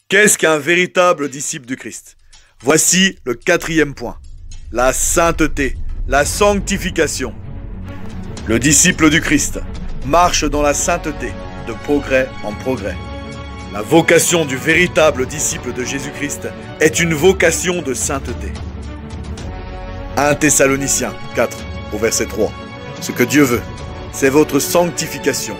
Qu'est-ce qu'un véritable disciple du Christ? Voici le quatrième point. La sainteté, la sanctification. Le disciple du Christ marche dans la sainteté, de progrès en progrès. La vocation du véritable disciple de Jésus-Christ est une vocation de sainteté. 1 Thessaloniciens 4, au verset 3. Ce que Dieu veut, c'est votre sanctification,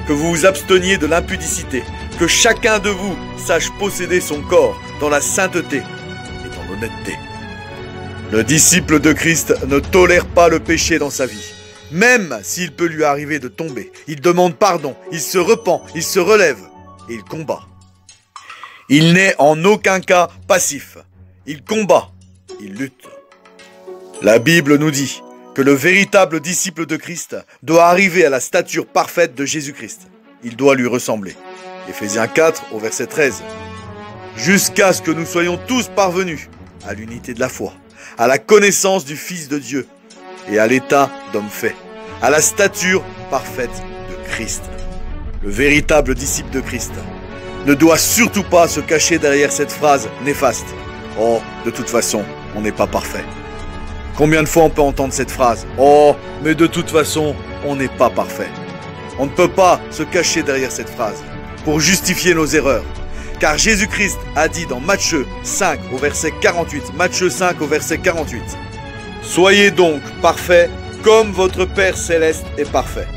que vous vous absteniez de l'impudicité, que chacun de vous sache posséder son corps dans la sainteté et dans l'honnêteté. Le disciple de Christ ne tolère pas le péché dans sa vie. Même s'il peut lui arriver de tomber, il demande pardon, il se repent, il se relève et il combat. Il n'est en aucun cas passif. Il combat, il lutte. La Bible nous dit que le véritable disciple de Christ doit arriver à la stature parfaite de Jésus-Christ. Il doit lui ressembler. Éphésiens 4 au verset 13. Jusqu'à ce que nous soyons tous parvenus à l'unité de la foi, à la connaissance du Fils de Dieu et à l'état d'homme fait, à la stature parfaite de Christ. Le véritable disciple de Christ ne doit surtout pas se cacher derrière cette phrase néfaste. « Oh, de toute façon, on n'est pas parfait. » Combien de fois on peut entendre cette phrase? « Oh, mais de toute façon, on n'est pas parfait. » On ne peut pas se cacher derrière cette phrase pour justifier nos erreurs. Car Jésus-Christ a dit dans Matthieu 5 au verset 48, Matthieu 5 au verset 48, « Soyez donc parfaits comme votre Père Céleste est parfait. »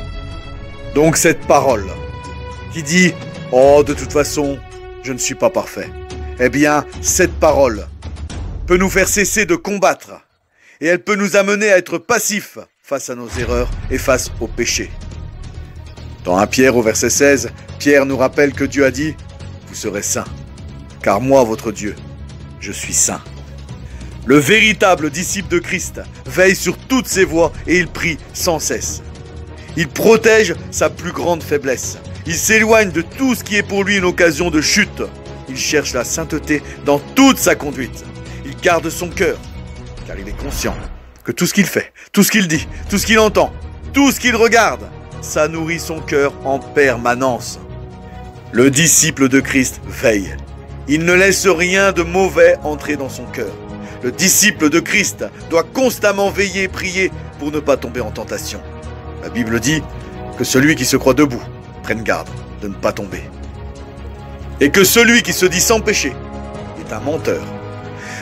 Donc cette parole qui dit « Oh, de toute façon, je ne suis pas parfait. » Eh bien, cette parole peut nous faire cesser de combattre. Et elle peut nous amener à être passifs face à nos erreurs et face au péché. Dans 1 Pierre au verset 16, Pierre nous rappelle que Dieu a dit « Vous serez saints, car moi, votre Dieu, je suis saint. » Le véritable disciple de Christ veille sur toutes ses voies et il prie sans cesse. Il protège sa plus grande faiblesse. Il s'éloigne de tout ce qui est pour lui une occasion de chute. Il cherche la sainteté dans toute sa conduite. Il garde son cœur, car il est conscient que tout ce qu'il fait, tout ce qu'il dit, tout ce qu'il entend, tout ce qu'il regarde, ça nourrit son cœur en permanence. Le disciple de Christ veille. Il ne laisse rien de mauvais entrer dans son cœur. Le disciple de Christ doit constamment veiller et prier pour ne pas tomber en tentation. La Bible dit que celui qui se croit debout prenne garde de ne pas tomber. Et que celui qui se dit sans péché est un menteur.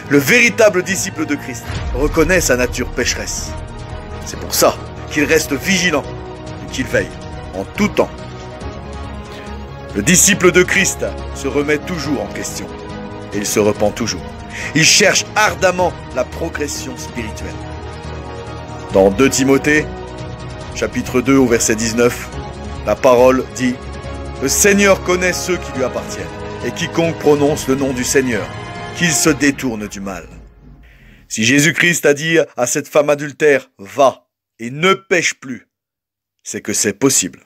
Le véritable disciple de Christ reconnaît sa nature pécheresse. C'est pour ça qu'il reste vigilant et qu'il veille en tout temps. Le disciple de Christ se remet toujours en question et il se repent toujours. Il cherche ardemment la progression spirituelle. Dans 2 Timothée, chapitre 2 au verset 19, la parole dit « Le Seigneur connaît ceux qui lui appartiennent et quiconque prononce le nom du Seigneur, qu'il se détourne du mal. » Si Jésus-Christ a dit à cette femme adultère « Va et ne pêche plus », c'est que c'est possible.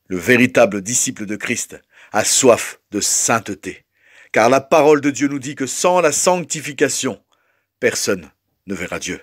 Le véritable disciple de Christ a soif de sainteté, car la parole de Dieu nous dit que sans la sanctification, personne ne verra Dieu.